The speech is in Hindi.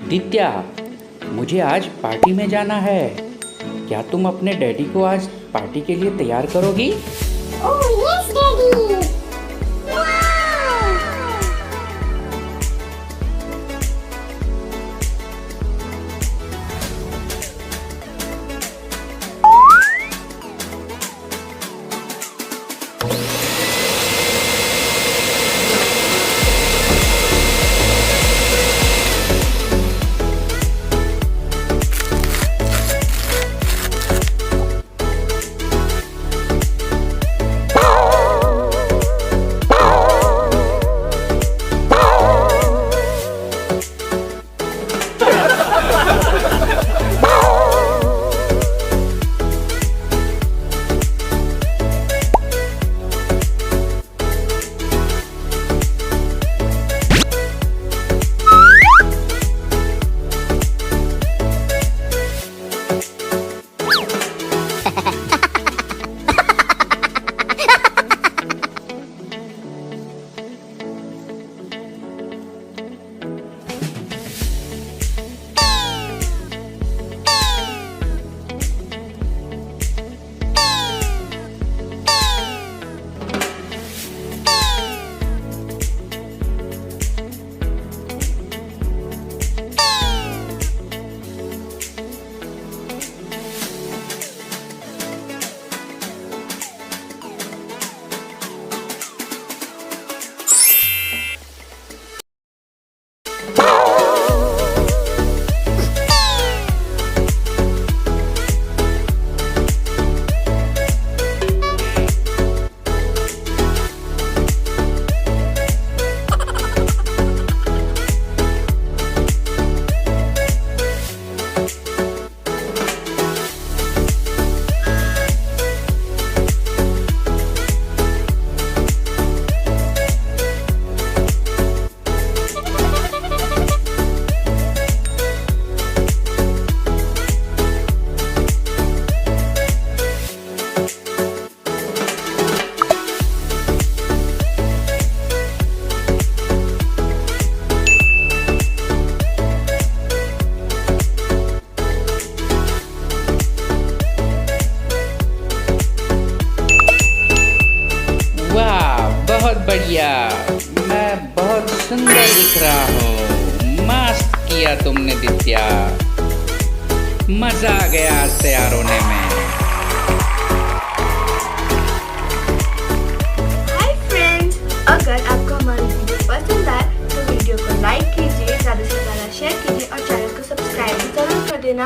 दित्या, मुझे आज पार्टी में जाना है। क्या तुम अपने डैडी को आज पार्टी के लिए तैयार करोगी? Oh yes daddy. बहुत बढ़िया, मैं बहुत सुंदर दिख रहा हूँ। मस्त किया तुमने दित्या, मजा आ गया आज तैयार होने में। हाय फ्रेंड्स, अगर आपको हमारी वीडियो पसंद आए तो वीडियो को लाइक कीजिए, ज़्यादा से ज़्यादा शेयर कीजिए और चैनल को सब्सक्राइब भी जरूर कर देना।